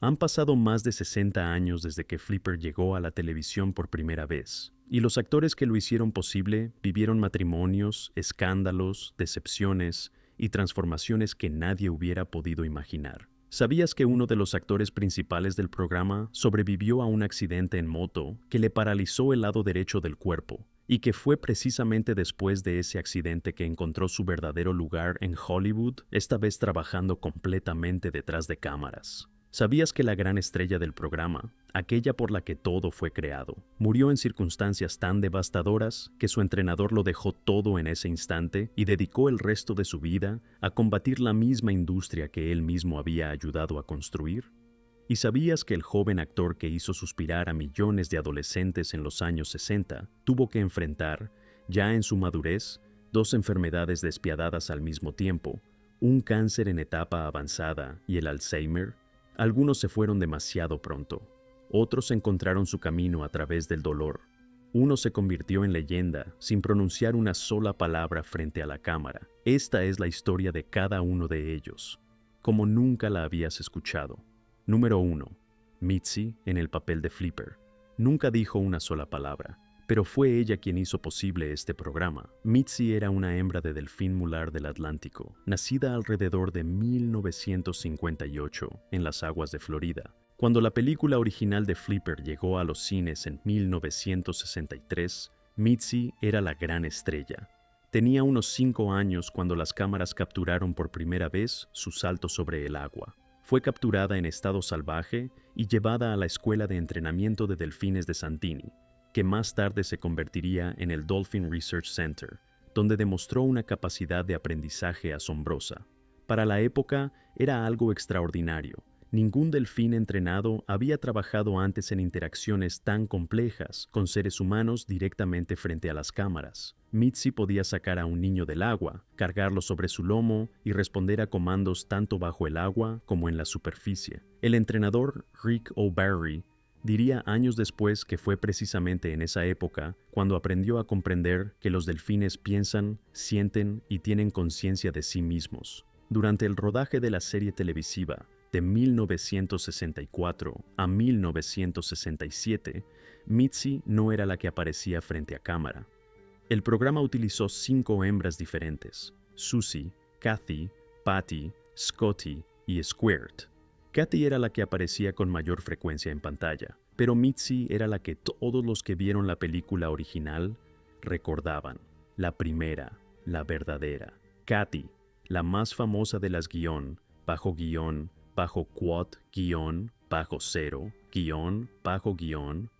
Han pasado más de 60 años desde que Flipper llegó a la televisión por primera vez, y los actores que lo hicieron posible vivieron matrimonios, escándalos, decepciones y transformaciones que nadie hubiera podido imaginar. ¿Sabías que uno de los actores principales del programa sobrevivió a un accidente en moto que le paralizó el lado derecho del cuerpo, y que fue precisamente después de ese accidente que encontró su verdadero lugar en Hollywood, esta vez trabajando completamente detrás de cámaras? ¿Sabías que la gran estrella del programa, aquella por la que todo fue creado, murió en circunstancias tan devastadoras que su entrenador lo dejó todo en ese instante y dedicó el resto de su vida a combatir la misma industria que él mismo había ayudado a construir? ¿Y sabías que el joven actor que hizo suspirar a millones de adolescentes en los años 60 tuvo que enfrentar, ya en su madurez, dos enfermedades despiadadas al mismo tiempo, un cáncer en etapa avanzada y el Alzheimer? Algunos se fueron demasiado pronto, otros encontraron su camino a través del dolor. Uno se convirtió en leyenda sin pronunciar una sola palabra frente a la cámara. Esta es la historia de cada uno de ellos, como nunca la habías escuchado. Número 1. Mitzi en el papel de Flipper. Nunca dijo una sola palabra, pero fue ella quien hizo posible este programa. Mitzi era una hembra de delfín mular del Atlántico, nacida alrededor de 1958 en las aguas de Florida. Cuando la película original de Flipper llegó a los cines en 1963, Mitzi era la gran estrella. Tenía unos 5 años cuando las cámaras capturaron por primera vez su salto sobre el agua. Fue capturada en estado salvaje y llevada a la Escuela de Entrenamiento de Delfines de Santini, que más tarde se convertiría en el Dolphin Research Center, donde demostró una capacidad de aprendizaje asombrosa. Para la época era algo extraordinario. Ningún delfín entrenado había trabajado antes en interacciones tan complejas con seres humanos directamente frente a las cámaras. Mitzi podía sacar a un niño del agua, cargarlo sobre su lomo y responder a comandos tanto bajo el agua como en la superficie. El entrenador Rick O'Barry diría años después que fue precisamente en esa época cuando aprendió a comprender que los delfines piensan, sienten y tienen conciencia de sí mismos. Durante el rodaje de la serie televisiva de 1964 a 1967, Mitzi no era la que aparecía frente a cámara. El programa utilizó 5 hembras diferentes: Susie, Kathy, Patty, Scotty y Squirt. Kathy era la que aparecía con mayor frecuencia en pantalla, pero Mitzi era la que todos los que vieron la película original recordaban. La primera, la verdadera. Kathy, la más famosa de las bajo quad, bajo cero,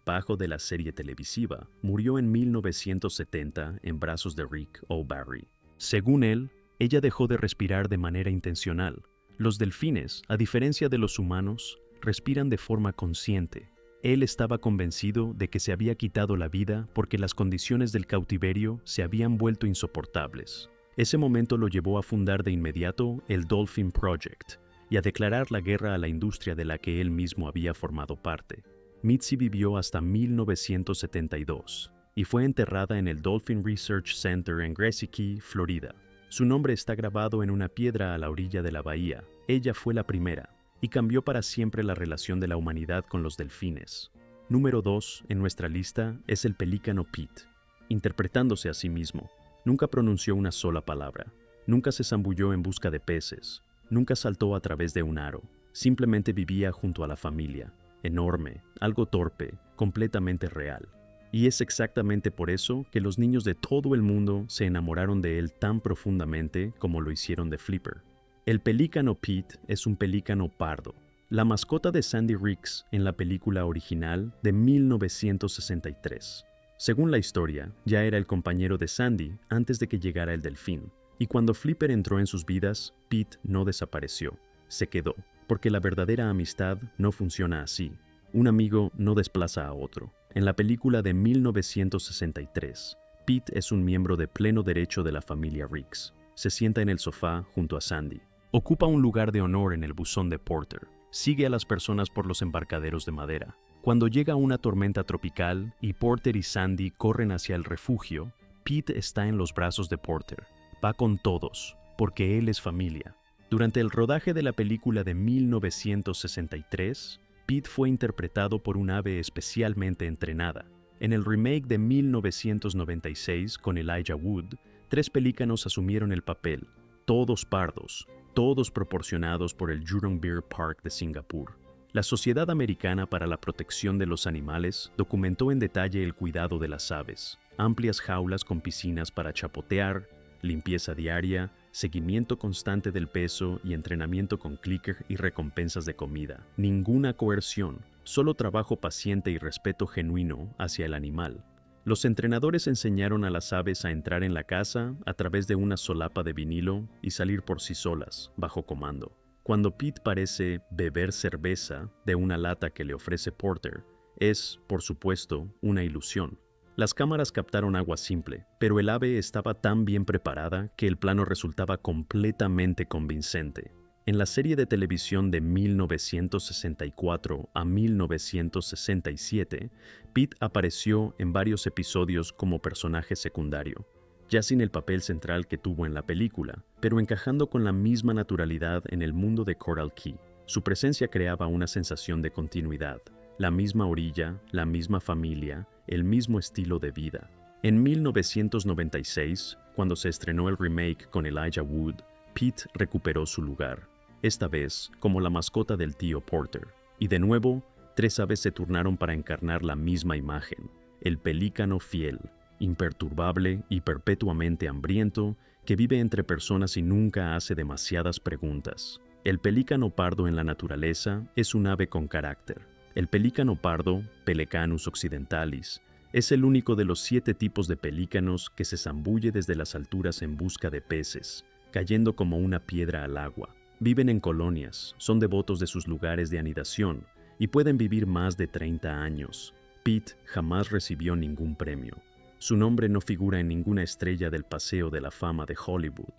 bajo de la serie televisiva, murió en 1970 en brazos de Rick O'Barry. Según él, ella dejó de respirar de manera intencional. Los delfines, a diferencia de los humanos, respiran de forma consciente. Él estaba convencido de que se había quitado la vida porque las condiciones del cautiverio se habían vuelto insoportables. Ese momento lo llevó a fundar de inmediato el Dolphin Project y a declarar la guerra a la industria de la que él mismo había formado parte. Mitzi vivió hasta 1972 y fue enterrada en el Dolphin Research Center en Grassy Key, Florida. Su nombre está grabado en una piedra a la orilla de la bahía. Ella fue la primera y cambió para siempre la relación de la humanidad con los delfines. Número 2 en nuestra lista es el pelícano Pete, interpretándose a sí mismo. Nunca pronunció una sola palabra, nunca se zambulló en busca de peces, nunca saltó a través de un aro, simplemente vivía junto a la familia, enorme, algo torpe, completamente real. Y es exactamente por eso que los niños de todo el mundo se enamoraron de él tan profundamente como lo hicieron de Flipper. El pelícano Pete es un pelícano pardo, la mascota de Sandy Riggs en la película original de 1963. Según la historia, ya era el compañero de Sandy antes de que llegara el delfín, y cuando Flipper entró en sus vidas, Pete no desapareció, se quedó, porque la verdadera amistad no funciona así. Un amigo no desplaza a otro. En la película de 1963, Pete es un miembro de pleno derecho de la familia Riggs. Se sienta en el sofá junto a Sandy. Ocupa un lugar de honor en el buzón de Porter. Sigue a las personas por los embarcaderos de madera. Cuando llega una tormenta tropical y Porter y Sandy corren hacia el refugio, Pete está en los brazos de Porter. Va con todos, porque él es familia. Durante el rodaje de la película de 1963, Pete fue interpretado por un ave especialmente entrenada. En el remake de 1996 con Elijah Wood, 3 pelícanos asumieron el papel, todos pardos, todos proporcionados por el Jurong Beer Park de Singapur. La Sociedad Americana para la Protección de los Animales documentó en detalle el cuidado de las aves, amplias jaulas con piscinas para chapotear, limpieza diaria, seguimiento constante del peso y entrenamiento con clicker y recompensas de comida. Ninguna coerción, solo trabajo paciente y respeto genuino hacia el animal. Los entrenadores enseñaron a las aves a entrar en la casa a través de una solapa de vinilo y salir por sí solas, bajo comando. Cuando Pete parece beber cerveza de una lata que le ofrece Porter, es, por supuesto, una ilusión. Las cámaras captaron agua simple, pero el ave estaba tan bien preparada que el plano resultaba completamente convincente. En la serie de televisión de 1964 a 1967, Pete apareció en varios episodios como personaje secundario, ya sin el papel central que tuvo en la película, pero encajando con la misma naturalidad en el mundo de Coral Key. Su presencia creaba una sensación de continuidad, la misma orilla, la misma familia, el mismo estilo de vida. En 1996, cuando se estrenó el remake con Elijah Wood, Pete recuperó su lugar, esta vez como la mascota del tío Porter. Y de nuevo, 3 aves se turnaron para encarnar la misma imagen, el pelícano fiel, imperturbable y perpetuamente hambriento, que vive entre personas y nunca hace demasiadas preguntas. El pelícano pardo en la naturaleza es un ave con carácter. El pelícano pardo, Pelecanus occidentalis, es el único de los 7 tipos de pelícanos que se zambulle desde las alturas en busca de peces, cayendo como una piedra al agua. Viven en colonias, son devotos de sus lugares de anidación y pueden vivir más de 30 años. Pete jamás recibió ningún premio. Su nombre no figura en ninguna estrella del Paseo de la Fama de Hollywood.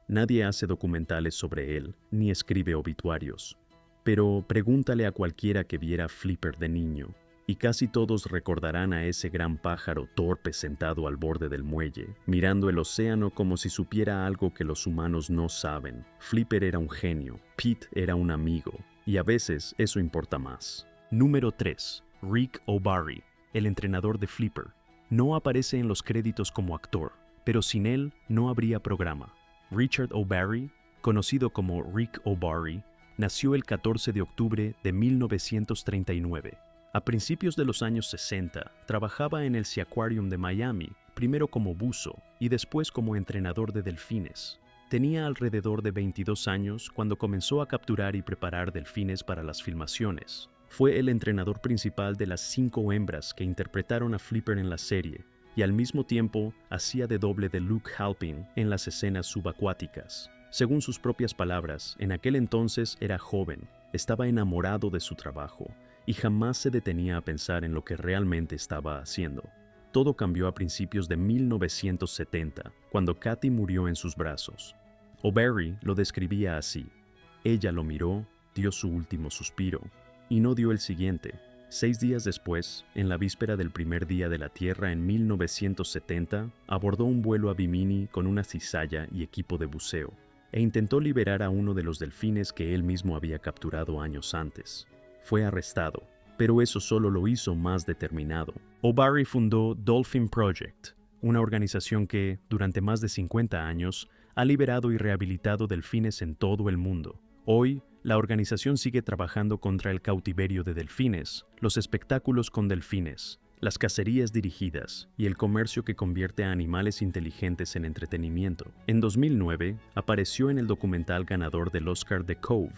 Nadie hace documentales sobre él, ni escribe obituarios. Pero pregúntale a cualquiera que viera Flipper de niño, y casi todos recordarán a ese gran pájaro torpe sentado al borde del muelle, mirando el océano como si supiera algo que los humanos no saben. Flipper era un genio, Pete era un amigo, y a veces eso importa más. Número 3. Rick O'Barry, el entrenador de Flipper. No aparece en los créditos como actor, pero sin él no habría programa. Richard O'Barry, conocido como Rick O'Barry, nació el 14 de octubre de 1939. A principios de los años 60, trabajaba en el Sea Aquarium de Miami, primero como buzo y después como entrenador de delfines. Tenía alrededor de 22 años cuando comenzó a capturar y preparar delfines para las filmaciones. Fue el entrenador principal de las 5 hembras que interpretaron a Flipper en la serie, y al mismo tiempo hacía de doble de Luke Halpin en las escenas subacuáticas. Según sus propias palabras, en aquel entonces era joven, estaba enamorado de su trabajo y jamás se detenía a pensar en lo que realmente estaba haciendo. Todo cambió a principios de 1970, cuando Kathy murió en sus brazos. O'Barry lo describía así: ella lo miró, dio su último suspiro, y no dio el siguiente. 6 días después, en la víspera del primer día de la Tierra en 1970, abordó un vuelo a Bimini con una cizalla y equipo de buceo, e intentó liberar a uno de los delfines que él mismo había capturado años antes. Fue arrestado, pero eso solo lo hizo más determinado. O'Barry fundó Dolphin Project, una organización que, durante más de 50 años, ha liberado y rehabilitado delfines en todo el mundo. Hoy, la organización sigue trabajando contra el cautiverio de delfines, los espectáculos con delfines, las cacerías dirigidas y el comercio que convierte a animales inteligentes en entretenimiento. En 2009, apareció en el documental ganador del Oscar The Cove,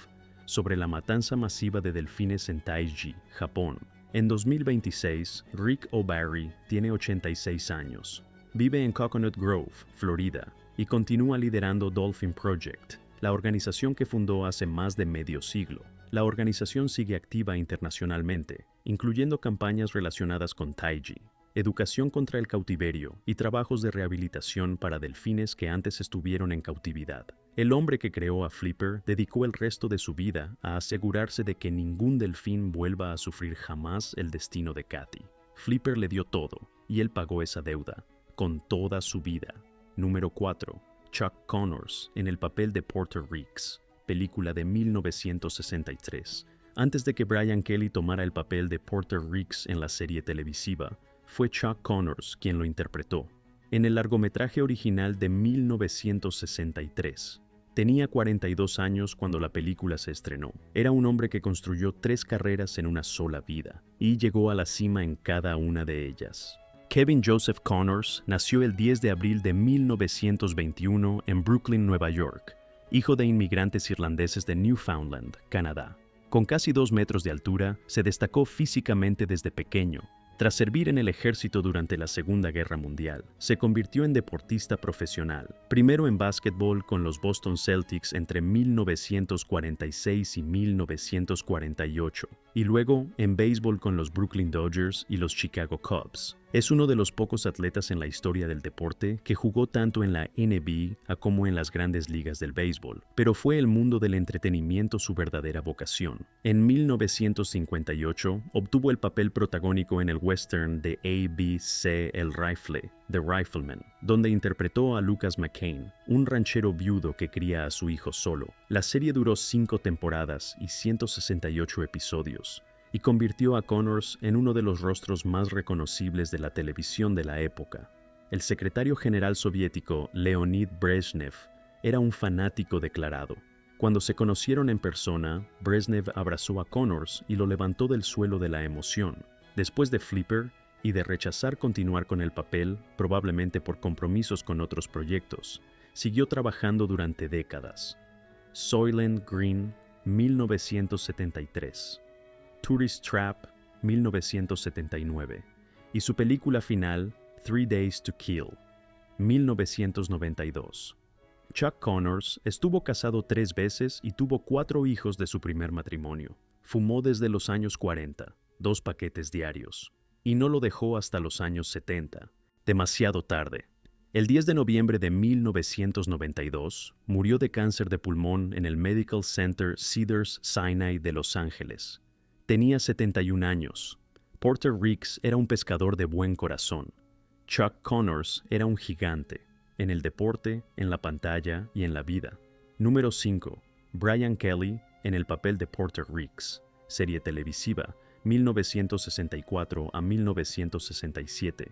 sobre la matanza masiva de delfines en Taiji, Japón. En 2026, Rick O'Barry tiene 86 años. Vive en Coconut Grove, Florida, y continúa liderando Dolphin Project, la organización que fundó hace más de medio siglo. La organización sigue activa internacionalmente, incluyendo campañas relacionadas con Taiji, educación contra el cautiverio y trabajos de rehabilitación para delfines que antes estuvieron en cautividad. El hombre que creó a Flipper dedicó el resto de su vida a asegurarse de que ningún delfín vuelva a sufrir jamás el destino de Kathy. Flipper le dio todo, y él pagó esa deuda, con toda su vida. Número 4. Chuck Connors, en el papel de Porter Reeks. película de 1963. Antes de que Brian Kelly tomara el papel de Porter Ricks en la serie televisiva, fue Chuck Connors quien lo interpretó. En el largometraje original de 1963, tenía 42 años cuando la película se estrenó. Era un hombre que construyó 3 carreras en una sola vida y llegó a la cima en cada una de ellas. Kevin Joseph Connors nació el 10 de abril de 1921 en Brooklyn, Nueva York, hijo de inmigrantes irlandeses de Newfoundland, Canadá. Con casi 2 metros de altura, se destacó físicamente desde pequeño. Tras servir en el ejército durante la Segunda Guerra Mundial, se convirtió en deportista profesional, primero en básquetbol con los Boston Celtics entre 1946 y 1948, y luego en béisbol con los Brooklyn Dodgers y los Chicago Cubs. Es uno de los pocos atletas en la historia del deporte que jugó tanto en la NBA como en las grandes ligas del béisbol, pero fue el mundo del entretenimiento su verdadera vocación. En 1958 obtuvo el papel protagónico en el western de ABC El Rifle, The Rifleman, donde interpretó a Lucas McCain, un ranchero viudo que cría a su hijo solo. La serie duró 5 temporadas y 168 episodios, y convirtió a Connors en uno de los rostros más reconocibles de la televisión de la época. El secretario general soviético Leonid Brezhnev era un fanático declarado. Cuando se conocieron en persona, Brezhnev abrazó a Connors y lo levantó del suelo de la emoción. Después de Flipper y de rechazar continuar con el papel, probablemente por compromisos con otros proyectos, siguió trabajando durante décadas. Soylent Green, 1973. Tourist Trap, 1979, y su película final, 3 Days to Kill, 1992. Chuck Connors estuvo casado 3 veces y tuvo 4 hijos de su primer matrimonio. Fumó desde los años 40, 2 paquetes diarios, y no lo dejó hasta los años 70, demasiado tarde. El 10 de noviembre de 1992, murió de cáncer de pulmón en el Medical Center Cedars-Sinai de Los Ángeles. Tenía 71 años. Porter Ricks era un pescador de buen corazón. Chuck Connors era un gigante, en el deporte, en la pantalla y en la vida. Número 5. Brian Kelly en el papel de Porter Ricks, serie televisiva, 1964 a 1967.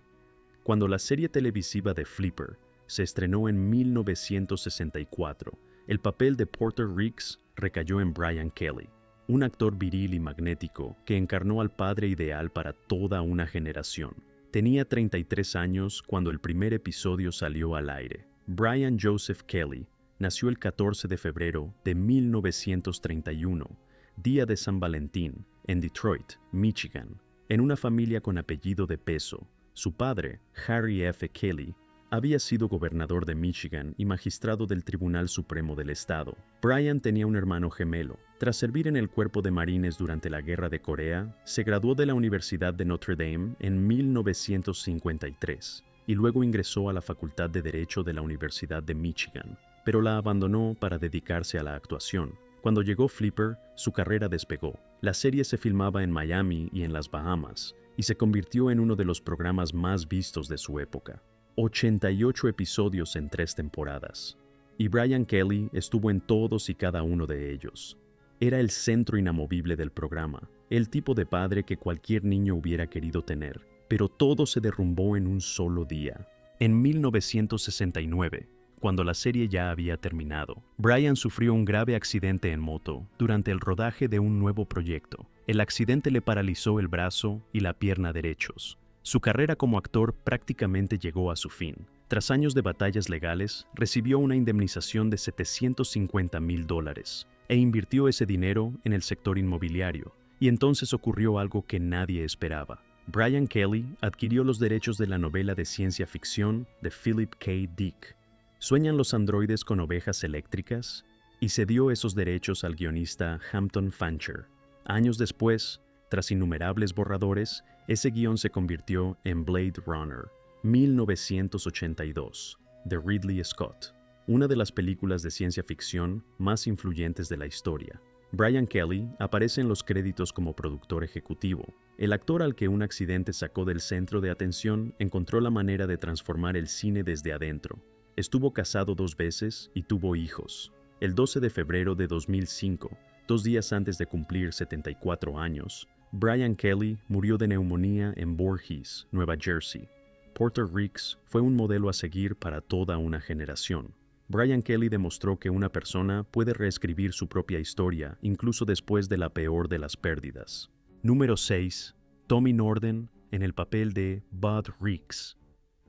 Cuando la serie televisiva de Flipper se estrenó en 1964, el papel de Porter Ricks recayó en Brian Kelly, un actor viril y magnético que encarnó al padre ideal para toda una generación. Tenía 33 años cuando el primer episodio salió al aire. Brian Joseph Kelly nació el 14 de febrero de 1931, día de San Valentín, en Detroit, Michigan, en una familia con apellido de peso. Su padre, Harry F. Kelly, había sido gobernador de Michigan y magistrado del Tribunal Supremo del Estado. Brian tenía un hermano gemelo. Tras servir en el Cuerpo de Marines durante la Guerra de Corea, se graduó de la Universidad de Notre Dame en 1953 y luego ingresó a la Facultad de Derecho de la Universidad de Michigan, pero la abandonó para dedicarse a la actuación. Cuando llegó Flipper, su carrera despegó. La serie se filmaba en Miami y en las Bahamas y se convirtió en uno de los programas más vistos de su época. 88 episodios en 3 temporadas, y Brian Kelly estuvo en todos y cada uno de ellos. Era el centro inamovible del programa, el tipo de padre que cualquier niño hubiera querido tener, pero todo se derrumbó en un solo día. En 1969, cuando la serie ya había terminado, Brian sufrió un grave accidente en moto durante el rodaje de un nuevo proyecto. El accidente le paralizó el brazo y la pierna derechos. Su carrera como actor prácticamente llegó a su fin. Tras años de batallas legales, recibió una indemnización de $750,000 e invirtió ese dinero en el sector inmobiliario. Y entonces ocurrió algo que nadie esperaba. Brian Kelly adquirió los derechos de la novela de ciencia ficción de Philip K. Dick, ¿Sueñan los androides con ovejas eléctricas? Y cedió esos derechos al guionista Hampton Fancher. Años después, tras innumerables borradores, ese guión se convirtió en Blade Runner, 1982, de Ridley Scott, una de las películas de ciencia ficción más influyentes de la historia. Brian Kelly aparece en los créditos como productor ejecutivo. El actor al que un accidente sacó del centro de atención encontró la manera de transformar el cine desde adentro. Estuvo casado 2 veces y tuvo hijos. El 12 de febrero de 2005, 2 días antes de cumplir 74 años, Brian Kelly murió de neumonía en Voorhees, Nueva Jersey. Porter Ricks fue un modelo a seguir para toda una generación. Brian Kelly demostró que una persona puede reescribir su propia historia incluso después de la peor de las pérdidas. Número 6. Tommy Norden en el papel de Bud Ricks.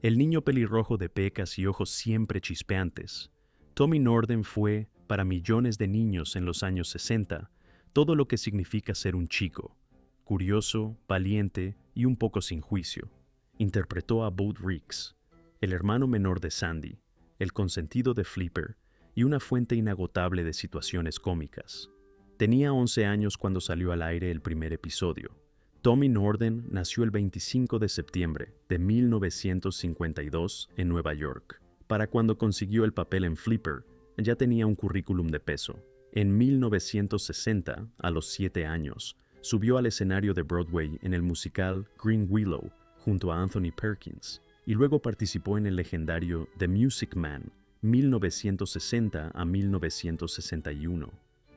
El niño pelirrojo de pecas y ojos siempre chispeantes. Tommy Norden fue, para millones de niños en los años 60, todo lo que significa ser un chico. Curioso, valiente y un poco sin juicio. Interpretó a Bud Ricks, el hermano menor de Sandy, el consentido de Flipper y una fuente inagotable de situaciones cómicas. Tenía 11 años cuando salió al aire el primer episodio. Tommy Norden nació el 25 de septiembre de 1952 en Nueva York. Para cuando consiguió el papel en Flipper, ya tenía un currículum de peso. En 1960, a los 7 años, subió al escenario de Broadway en el musical Green Willow junto a Anthony Perkins, y luego participó en el legendario The Music Man, 1960 a 1961.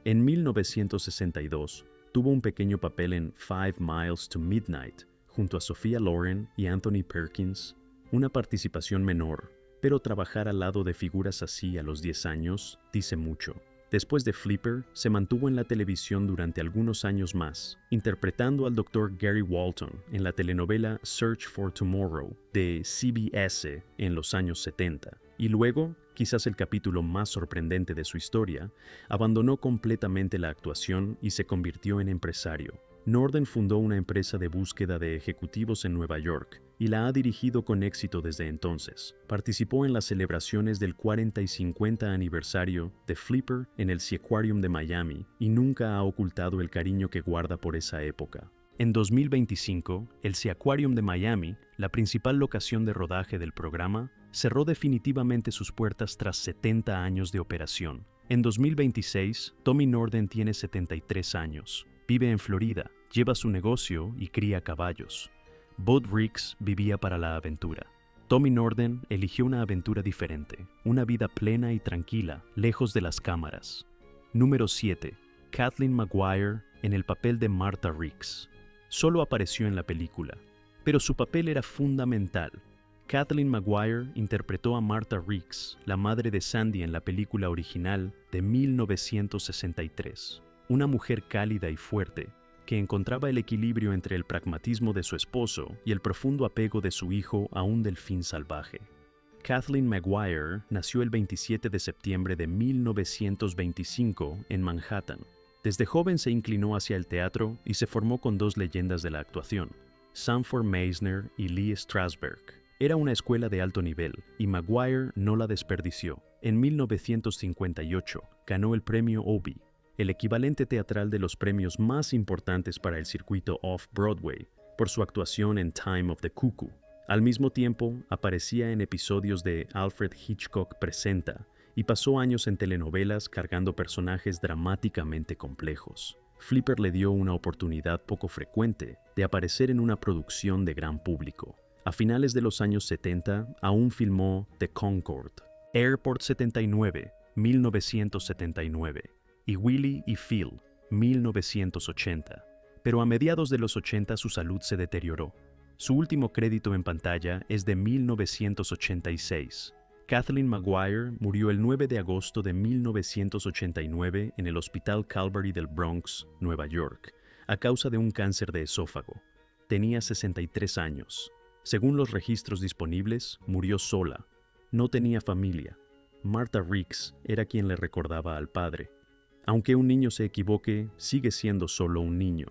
En 1962, tuvo un pequeño papel en 5 Miles to Midnight, junto a Sophia Loren y Anthony Perkins, una participación menor, pero trabajar al lado de figuras así a los 10 años dice mucho. Después de Flipper, se mantuvo en la televisión durante algunos años más, interpretando al Dr. Gary Walton en la telenovela Search for Tomorrow de CBS en los años 70. Y luego, quizás el capítulo más sorprendente de su historia, abandonó completamente la actuación y se convirtió en empresario. Norden fundó una empresa de búsqueda de ejecutivos en Nueva York y la ha dirigido con éxito desde entonces. Participó en las celebraciones del 40 y 50 aniversario de Flipper en el Seaquarium de Miami y nunca ha ocultado el cariño que guarda por esa época. En 2025, el Seaquarium de Miami, la principal locación de rodaje del programa, cerró definitivamente sus puertas tras 70 años de operación. En 2026, Tommy Norden tiene 73 años. Vive en Florida, lleva su negocio y cría caballos. Bud Ricks vivía para la aventura. Tommy Norden eligió una aventura diferente, una vida plena y tranquila, lejos de las cámaras. Número 7. Kathleen Maguire en el papel de Martha Ricks. Solo apareció en la película, pero su papel era fundamental. Kathleen Maguire interpretó a Martha Ricks, la madre de Sandy en la película original de 1963. Una mujer cálida y fuerte, que encontraba el equilibrio entre el pragmatismo de su esposo y el profundo apego de su hijo a un delfín salvaje. Kathleen Maguire nació el 27 de septiembre de 1925 en Manhattan. Desde joven se inclinó hacia el teatro y se formó con dos leyendas de la actuación, Sanford Meisner y Lee Strasberg. Era una escuela de alto nivel y Maguire no la desperdició. En 1958 ganó el premio Obie, el equivalente teatral de los premios más importantes para el circuito off-Broadway, por su actuación en Time of the Cuckoo. Al mismo tiempo, aparecía en episodios de Alfred Hitchcock Presenta y pasó años en telenovelas cargando personajes dramáticamente complejos. Flipper le dio una oportunidad poco frecuente de aparecer en una producción de gran público. A finales de los años 70, aún filmó The Concorde, Airport 79, 1979, y Willie y Phil, 1980, pero a mediados de los 80 su salud se deterioró. Su último crédito en pantalla es de 1986. Kathleen Maguire murió el 9 de agosto de 1989 en el Hospital Calvary del Bronx, Nueva York, a causa de un cáncer de esófago. Tenía 63 años. Según los registros disponibles, murió sola. No tenía familia. Martha Ricks era quien le recordaba al padre. Aunque un niño se equivoque, sigue siendo solo un niño.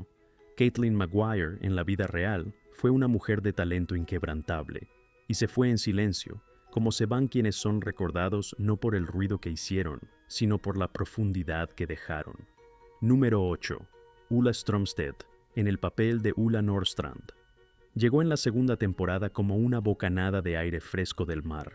Kathleen Maguire, en la vida real, fue una mujer de talento inquebrantable, y se fue en silencio, como se van quienes son recordados no por el ruido que hicieron, sino por la profundidad que dejaron. Número 8. Ulla Stromstedt, en el papel de Ulla Nordstrand. Llegó en la segunda temporada como una bocanada de aire fresco del mar.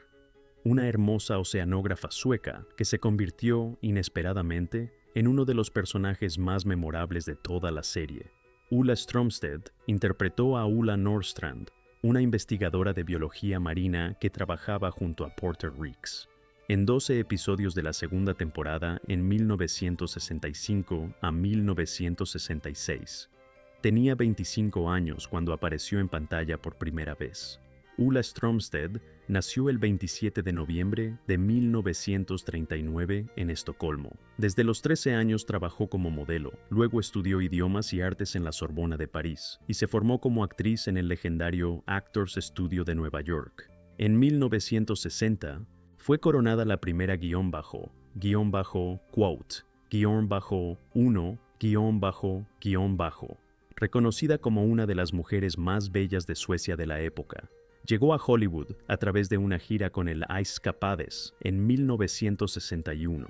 Una hermosa oceanógrafa sueca que se convirtió, inesperadamente, en uno de los personajes más memorables de toda la serie. Ulla Stromstedt interpretó a Ulla Nordstrand, una investigadora de biología marina que trabajaba junto a Porter Ricks. en 12 episodios de la segunda temporada en 1965 a 1966. Tenía 25 años cuando apareció en pantalla por primera vez. Ulla Strömstedt nació el 27 de noviembre de 1939 en Estocolmo. Desde los 13 años trabajó como modelo, luego estudió idiomas y artes en la Sorbona de París y se formó como actriz en el legendario Actors Studio de Nueva York. En 1960, fue coronada la primera quote, _1__, reconocida como una de las mujeres más bellas de Suecia de la época. Llegó a Hollywood a través de una gira con el Escapades en 1961.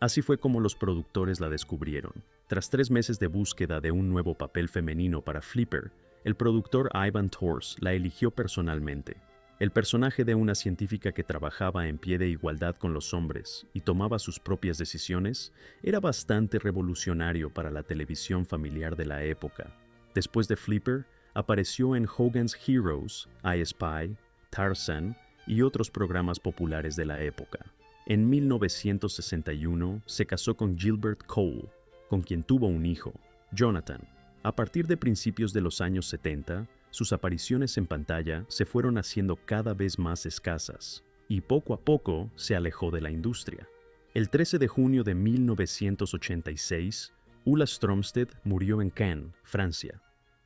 Así fue como los productores la descubrieron. Tras 3 meses de búsqueda de un nuevo papel femenino para Flipper, el productor Ivan Tors la eligió personalmente. El personaje de una científica que trabajaba en pie de igualdad con los hombres y tomaba sus propias decisiones era bastante revolucionario para la televisión familiar de la época. Después de Flipper, apareció en Hogan's Heroes, I Spy, Tarzan y otros programas populares de la época. En 1961 se casó con Gilbert Cole, con quien tuvo un hijo, Jonathan. A partir de principios de los años 70, sus apariciones en pantalla se fueron haciendo cada vez más escasas y poco a poco se alejó de la industria. El 13 de junio de 1986, Ulla Strömstedt murió en Cannes, Francia.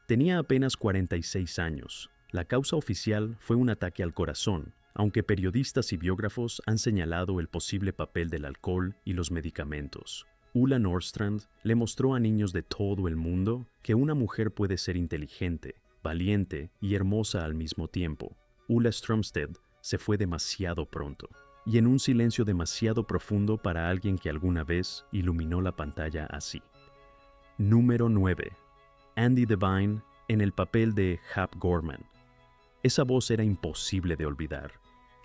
Tenía apenas 46 años. La causa oficial fue un ataque al corazón, aunque periodistas y biógrafos han señalado el posible papel del alcohol y los medicamentos. Ulla Nordstrand le mostró a niños de todo el mundo que una mujer puede ser inteligente, valiente y hermosa al mismo tiempo. Ulla Strömstedt se fue demasiado pronto, y en un silencio demasiado profundo para alguien que alguna vez iluminó la pantalla así. Número 9. Andy Devine en el papel de Hap Gorman. Esa voz era imposible de olvidar.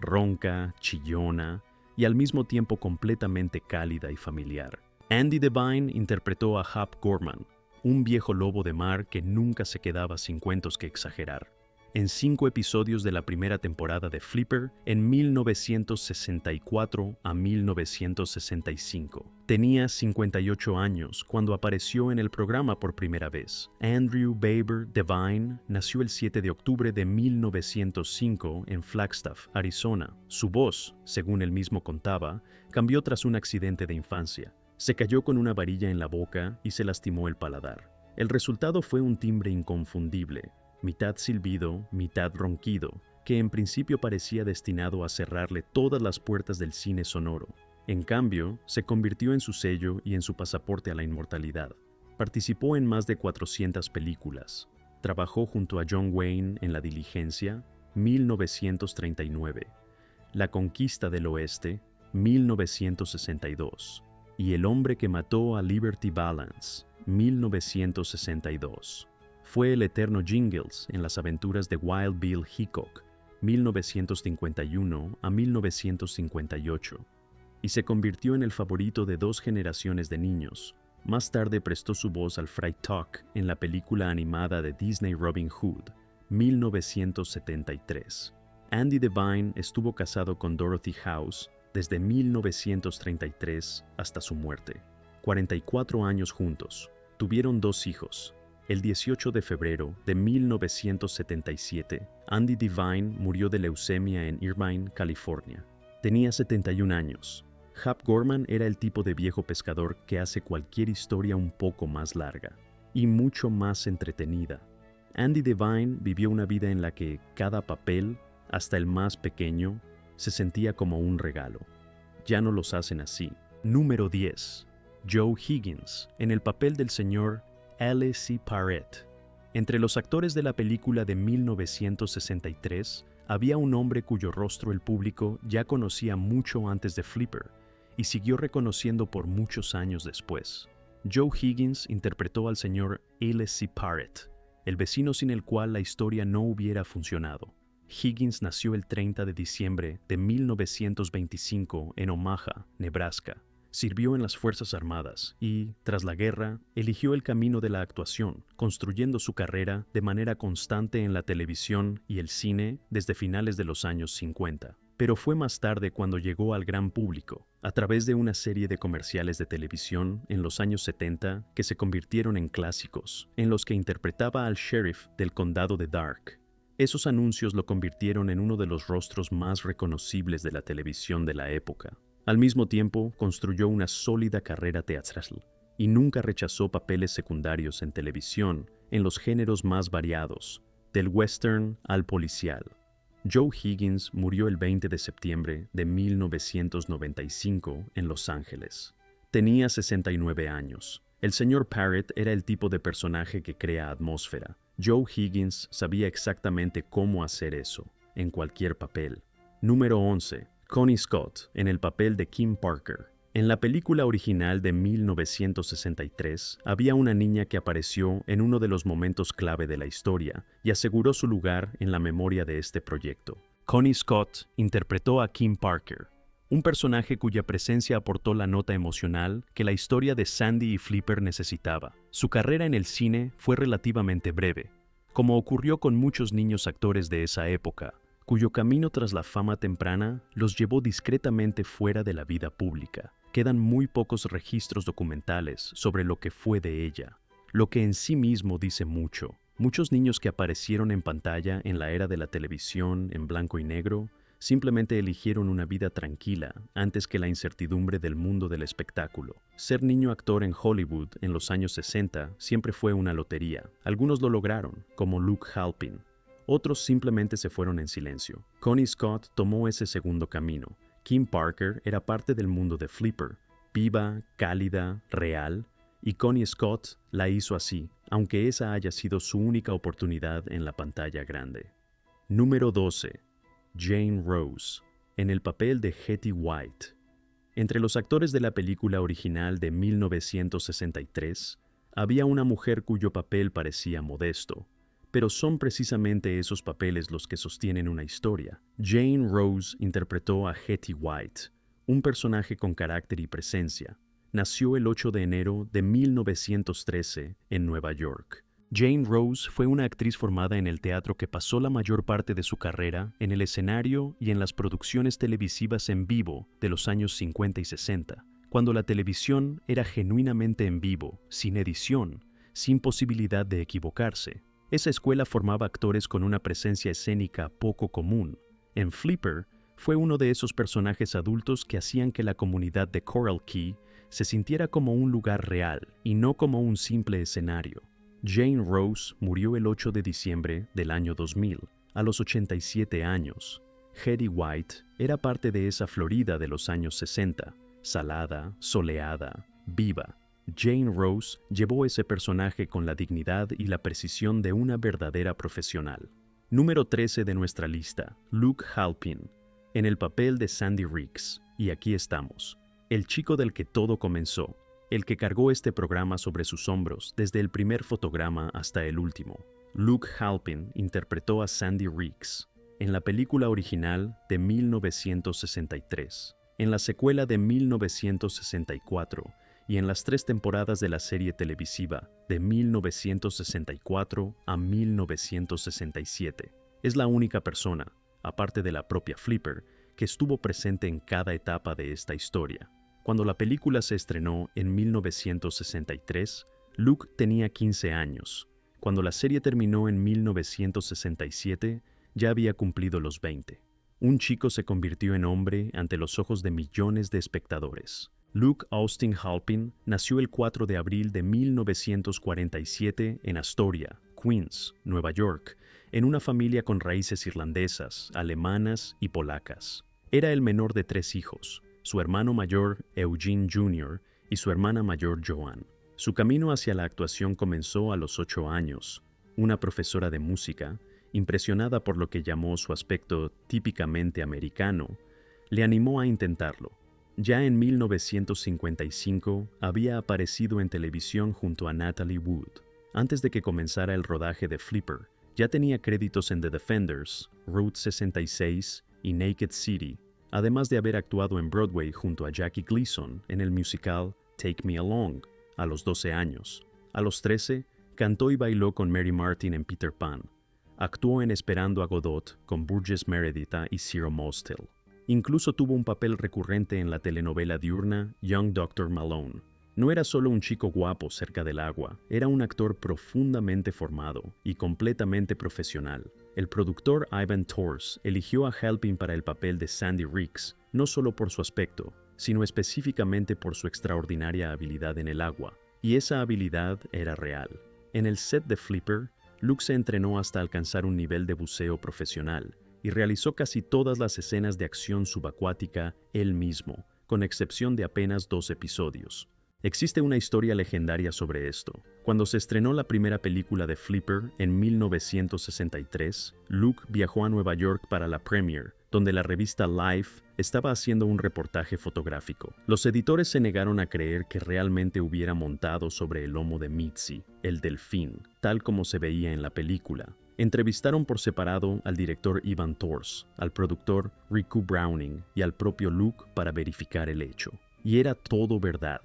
Ronca, chillona y al mismo tiempo completamente cálida y familiar. Andy Devine interpretó a Hap Gorman, un viejo lobo de mar que nunca se quedaba sin cuentos que exagerar. En 5 episodios de la primera temporada de Flipper, en 1964 a 1965. Tenía 58 años cuando apareció en el programa por primera vez. Andrew Baber Devine nació el 7 de octubre de 1905 en Flagstaff, Arizona. Su voz, según él mismo contaba, cambió tras un accidente de infancia. Se cayó con una varilla en la boca y se lastimó el paladar. El resultado fue un timbre inconfundible, mitad silbido, mitad ronquido, que en principio parecía destinado a cerrarle todas las puertas del cine sonoro. En cambio, se convirtió en su sello y en su pasaporte a la inmortalidad. Participó en más de 400 películas. Trabajó junto a John Wayne en La Diligencia, 1939, La Conquista del Oeste, 1962, y El hombre que mató a Liberty Balance, 1962. Fue el eterno Jingles en Las aventuras de Wild Bill Hickok, 1951 a 1958, y se convirtió en el favorito de 2 generaciones de niños. Más tarde prestó su voz al Fright Talk en la película animada de Disney Robin Hood, 1973. Andy Devine estuvo casado con Dorothy House desde 1933 hasta su muerte. 44 años juntos. Tuvieron 2 hijos. El 18 de febrero de 1977, Andy Devine murió de leucemia en Irvine, California. Tenía 71 años. Hap Gorman era el tipo de viejo pescador que hace cualquier historia un poco más larga y mucho más entretenida. Andy Devine vivió una vida en la que cada papel, hasta el más pequeño, se sentía como un regalo. Ya no los hacen así. Número 10. Joe Higgins, en el papel del señor L.C. Parrott. Entre los actores de la película de 1963, había un hombre cuyo rostro el público ya conocía mucho antes de Flipper y siguió reconociendo por muchos años después. Joe Higgins interpretó al señor L.C. Parrott, el vecino sin el cual la historia no hubiera funcionado. Higgins nació el 30 de diciembre de 1925 en Omaha, Nebraska. Sirvió en las Fuerzas Armadas y, tras la guerra, eligió el camino de la actuación, construyendo su carrera de manera constante en la televisión y el cine desde finales de los años 50. pero fue más tarde cuando llegó al gran público, a través de una serie de comerciales de televisión en los años 70 que se convirtieron en clásicos, en los que interpretaba al sheriff del condado de Dark. Esos anuncios lo convirtieron en uno de los rostros más reconocibles de la televisión de la época. Al mismo tiempo, construyó una sólida carrera teatral y nunca rechazó papeles secundarios en televisión en los géneros más variados, del western al policial. Joe Higgins murió el 20 de septiembre de 1995 en Los Ángeles. Tenía 69 años. El señor Parrott era el tipo de personaje que crea atmósfera. Joe Higgins sabía exactamente cómo hacer eso, en cualquier papel. Número 11. Connie Scott, en el papel de Kim Parker. En la película original de 1963, había una niña que apareció en uno de los momentos clave de la historia y aseguró su lugar en la memoria de este proyecto. Connie Scott interpretó a Kim Parker, un personaje cuya presencia aportó la nota emocional que la historia de Sandy y Flipper necesitaba. Su carrera en el cine fue relativamente breve, como ocurrió con muchos niños actores de esa época, cuyo camino tras la fama temprana los llevó discretamente fuera de la vida pública. Quedan muy pocos registros documentales sobre lo que fue de ella, lo que en sí mismo dice mucho. Muchos niños que aparecieron en pantalla en la era de la televisión en blanco y negro simplemente eligieron una vida tranquila antes que la incertidumbre del mundo del espectáculo. Ser niño actor en Hollywood en los años 60 siempre fue una lotería. Algunos lo lograron, como Luke Halpin. Otros simplemente se fueron en silencio. Connie Scott tomó ese segundo camino. Kim Parker era parte del mundo de Flipper, viva, cálida, real, y Connie Scott la hizo así, aunque esa haya sido su única oportunidad en la pantalla grande. Número 12. Jane Rose, en el papel de Hetty White. Entre los actores de la película original de 1963, había una mujer cuyo papel parecía modesto, pero son precisamente esos papeles los que sostienen una historia. Jane Rose interpretó a Hetty White, un personaje con carácter y presencia. Nació el 8 de enero de 1913 en Nueva York. Jane Rose fue una actriz formada en el teatro que pasó la mayor parte de su carrera en el escenario y en las producciones televisivas en vivo de los años 50 y 60, cuando la televisión era genuinamente en vivo, sin edición, sin posibilidad de equivocarse. Esa escuela formaba actores con una presencia escénica poco común. En Flipper, fue uno de esos personajes adultos que hacían que la comunidad de Coral Key se sintiera como un lugar real y no como un simple escenario. Jane Rose murió el 8 de diciembre del año 2000, a los 87 años. Hetty White era parte de esa Florida de los años 60, salada, soleada, viva. Jane Rose llevó ese personaje con la dignidad y la precisión de una verdadera profesional. Número 13 de nuestra lista, Luke Halpin, en el papel de Sandy Riggs. Y aquí estamos, el chico del que todo comenzó, el que cargó este programa sobre sus hombros desde el primer fotograma hasta el último. Luke Halpin interpretó a Sandy Riggs en la película original de 1963, en la secuela de 1964 y en las 3 temporadas de la serie televisiva de 1964 a 1967. Es la única persona, aparte de la propia Flipper, que estuvo presente en cada etapa de esta historia. Cuando la película se estrenó en 1963, Luke tenía 15 años. Cuando la serie terminó en 1967, ya había cumplido los 20. Un chico se convirtió en hombre ante los ojos de millones de espectadores. Luke Austin Halpin nació el 4 de abril de 1947 en Astoria, Queens, Nueva York, en una familia con raíces irlandesas, alemanas y polacas. Era el menor de 3 hijos, su hermano mayor Eugene Jr. y su hermana mayor Joan. Su camino hacia la actuación comenzó a los 8 años. Una profesora de música, impresionada por lo que llamó su aspecto típicamente americano, le animó a intentarlo. Ya en 1955 había aparecido en televisión junto a Natalie Wood. Antes de que comenzara el rodaje de Flipper, ya tenía créditos en The Defenders, Route 66 y Naked City, además de haber actuado en Broadway junto a Jackie Gleason en el musical Take Me Along, a los 12 años. A los 13, cantó y bailó con Mary Martin en Peter Pan. Actuó en Esperando a Godot con Burgess Meredith y Ciro Mostel. Incluso tuvo un papel recurrente en la telenovela diurna Young Dr. Malone. No era solo un chico guapo cerca del agua, era un actor profundamente formado y completamente profesional. El productor Ivan Tors eligió a Halpin para el papel de Sandy Ricks, no solo por su aspecto, sino específicamente por su extraordinaria habilidad en el agua. Y esa habilidad era real. En el set de Flipper, Luke se entrenó hasta alcanzar un nivel de buceo profesional y realizó casi todas las escenas de acción subacuática él mismo, con excepción de apenas 2 episodios. Existe una historia legendaria sobre esto. Cuando se estrenó la primera película de Flipper en 1963, Luke viajó a Nueva York para la premiere, donde la revista Life estaba haciendo un reportaje fotográfico. Los editores se negaron a creer que realmente hubiera montado sobre el lomo de Mitzi, el delfín, tal como se veía en la película. Entrevistaron por separado al director Ivan Tors, al productor Riku Browning y al propio Luke para verificar el hecho. Y era todo verdad.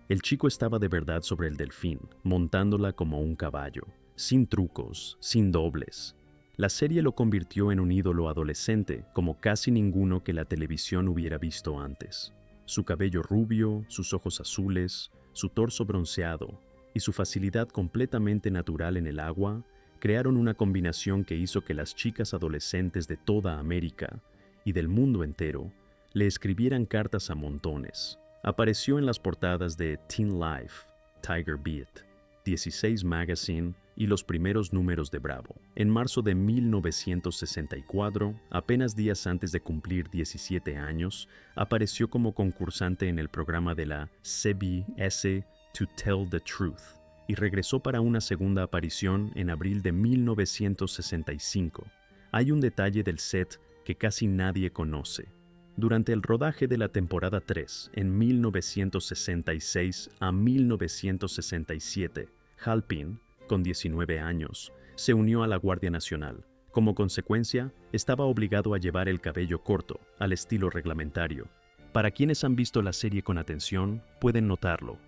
El chico estaba de verdad sobre el delfín, montándola como un caballo, sin trucos, sin dobles. La serie lo convirtió en un ídolo adolescente, como casi ninguno que la televisión hubiera visto antes. Su cabello rubio, sus ojos azules, su torso bronceado y su facilidad completamente natural en el agua crearon una combinación que hizo que las chicas adolescentes de toda América y del mundo entero le escribieran cartas a montones. Apareció en las portadas de Teen Life, Tiger Beat, 16 Magazine y los primeros números de Bravo. En marzo de 1964, apenas días antes de cumplir 17 años, apareció como concursante en el programa de la CBS To Tell the Truth y regresó para una segunda aparición en abril de 1965. Hay un detalle del set que casi nadie conoce. Durante el rodaje de la temporada 3, en 1966 a 1967, Halpin, con 19 años, se unió a la Guardia Nacional. Como consecuencia, estaba obligado a llevar el cabello corto, al estilo reglamentario. Para quienes han visto la serie con atención, pueden notarlo.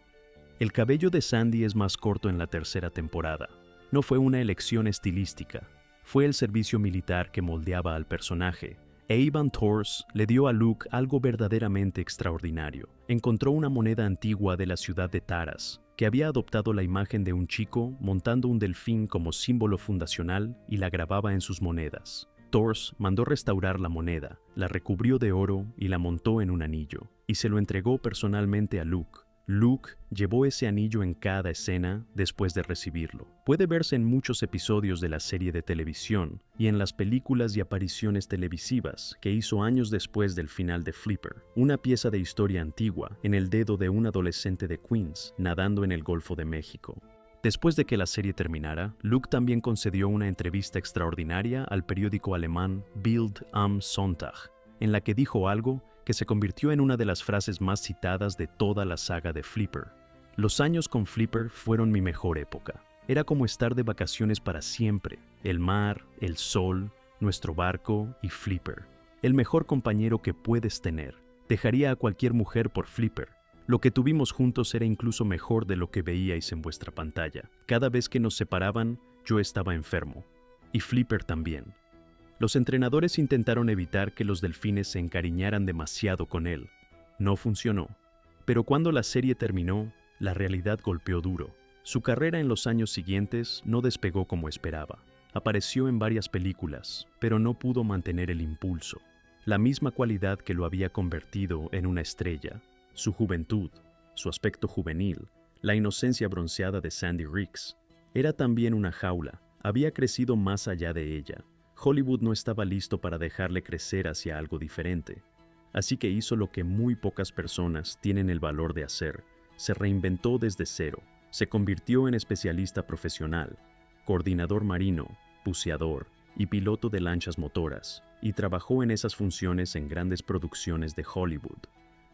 El cabello de Sandy es más corto en la tercera temporada. No fue una elección estilística, fue el servicio militar que moldeaba al personaje. Ivan Tors le dio a Luke algo verdaderamente extraordinario. Encontró una moneda antigua de la ciudad de Taras, que había adoptado la imagen de un chico montando un delfín como símbolo fundacional y la grababa en sus monedas. Tors mandó restaurar la moneda, la recubrió de oro y la montó en un anillo, y se lo entregó personalmente a Luke. Luke llevó ese anillo en cada escena después de recibirlo. Puede verse en muchos episodios de la serie de televisión y en las películas y apariciones televisivas que hizo años después del final de Flipper, una pieza de historia antigua en el dedo de un adolescente de Queens nadando en el Golfo de México. Después de que la serie terminara, Luke también concedió una entrevista extraordinaria al periódico alemán Bild am Sonntag, en la que dijo algo que se convirtió en una de las frases más citadas de toda la saga de Flipper. Los años con Flipper fueron mi mejor época. Era como estar de vacaciones para siempre. El mar, el sol, nuestro barco y Flipper. El mejor compañero que puedes tener. Dejaría a cualquier mujer por Flipper. Lo que tuvimos juntos era incluso mejor de lo que veíais en vuestra pantalla. Cada vez que nos separaban, yo estaba enfermo. Y Flipper también. Los entrenadores intentaron evitar que los delfines se encariñaran demasiado con él. No funcionó. Pero cuando la serie terminó, la realidad golpeó duro. Su carrera en los años siguientes no despegó como esperaba. Apareció en varias películas, pero no pudo mantener el impulso. La misma cualidad que lo había convertido en una estrella, su juventud, su aspecto juvenil, la inocencia bronceada de Sandy Ricks, era también una jaula, había crecido más allá de ella. Hollywood no estaba listo para dejarle crecer hacia algo diferente, así que hizo lo que muy pocas personas tienen el valor de hacer. Se reinventó desde cero, se convirtió en especialista profesional, coordinador marino, buceador y piloto de lanchas motoras, y trabajó en esas funciones en grandes producciones de Hollywood.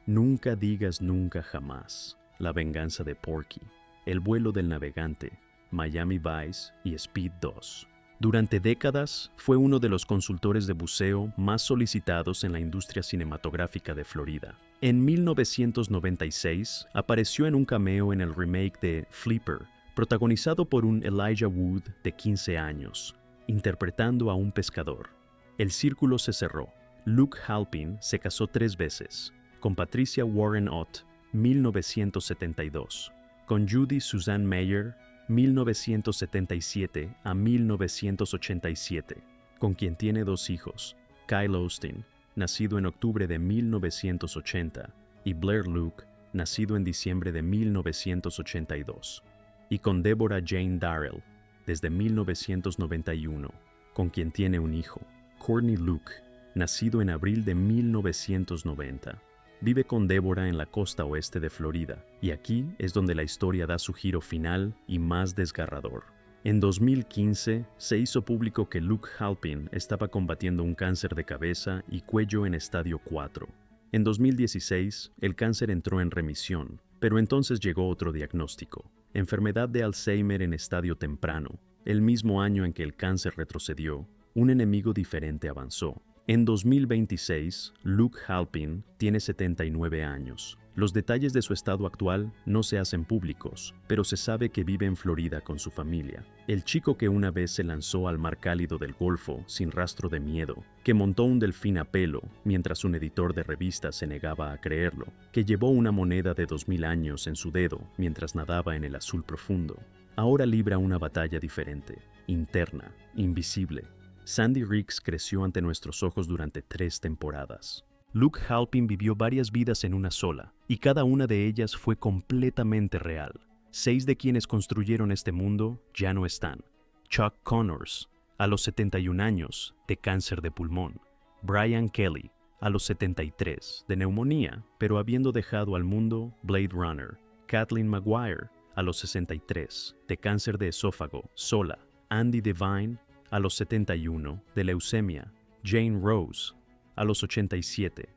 Nunca digas nunca jamás, La venganza de Porky, El vuelo del navegante, Miami Vice y Speed 2. Durante décadas, fue uno de los consultores de buceo más solicitados en la industria cinematográfica de Florida. En 1996, apareció en un cameo en el remake de Flipper, protagonizado por un Elijah Wood de 15 años, interpretando a un pescador. El círculo se cerró. Luke Halpin se casó 3 veces, con Patricia Warren Ott, 1972, con Judy Suzanne Meyer, 1977 a 1987, con quien tiene 2 hijos, Kyle Austin, nacido en octubre de 1980, y Blair Luke, nacido en diciembre de 1982, y con Deborah Jane Darrell, desde 1991, con quien tiene un hijo, Courtney Luke, nacido en abril de 1990. Vive con Deborah en la costa oeste de Florida, y aquí es donde la historia da su giro final y más desgarrador. En 2015 se hizo público que Luke Halpin estaba combatiendo un cáncer de cabeza y cuello en estadio 4. En 2016, el cáncer entró en remisión, pero entonces llegó otro diagnóstico: enfermedad de Alzheimer en estadio temprano. El mismo año en que el cáncer retrocedió, un enemigo diferente avanzó. En 2026, Luke Halpin tiene 79 años. Los detalles de su estado actual no se hacen públicos, pero se sabe que vive en Florida con su familia. El chico que una vez se lanzó al mar cálido del Golfo sin rastro de miedo, que montó un delfín a pelo mientras un editor de revista se negaba a creerlo, que llevó una moneda de 2000 años en su dedo mientras nadaba en el azul profundo, ahora libra una batalla diferente, interna, invisible. Sandy Riggs creció ante nuestros ojos durante 3 temporadas. Luke Halpin vivió varias vidas en una sola, y cada una de ellas fue completamente real. 6 de quienes construyeron este mundo ya no están. Chuck Connors, a los 71 años, de cáncer de pulmón. Brian Kelly, a los 73, de neumonía, pero habiendo dejado al mundo Blade Runner. Kathleen Maguire, a los 63, de cáncer de esófago, sola. Andy Devine, a los 71, de leucemia. Jane Rose, a los 87.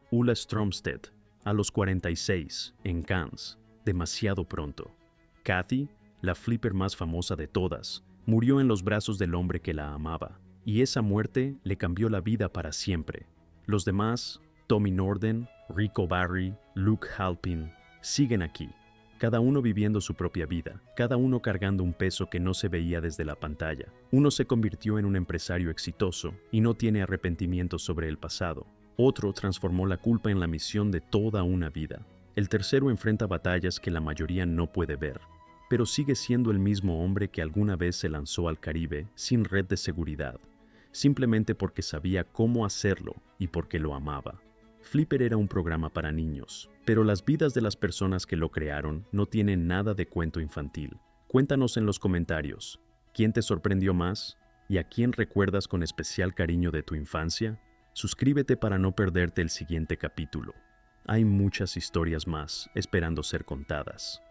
Ulla Stromstedt, a los 46, en Cannes, demasiado pronto. Kathy, la flipper más famosa de todas, murió en los brazos del hombre que la amaba, y esa muerte le cambió la vida para siempre. Los demás, Tommy Norden, Rico Barry, Luke Halpin, siguen aquí, cada uno viviendo su propia vida, cada uno cargando un peso que no se veía desde la pantalla. Uno se convirtió en un empresario exitoso y no tiene arrepentimientos sobre el pasado. Otro transformó la culpa en la misión de toda una vida. El tercero enfrenta batallas que la mayoría no puede ver, pero sigue siendo el mismo hombre que alguna vez se lanzó al Caribe sin red de seguridad, simplemente porque sabía cómo hacerlo y porque lo amaba. Flipper era un programa para niños, pero las vidas de las personas que lo crearon no tienen nada de cuento infantil. Cuéntanos en los comentarios, ¿quién te sorprendió más? ¿Y a quién recuerdas con especial cariño de tu infancia? Suscríbete para no perderte el siguiente capítulo. Hay muchas historias más esperando ser contadas.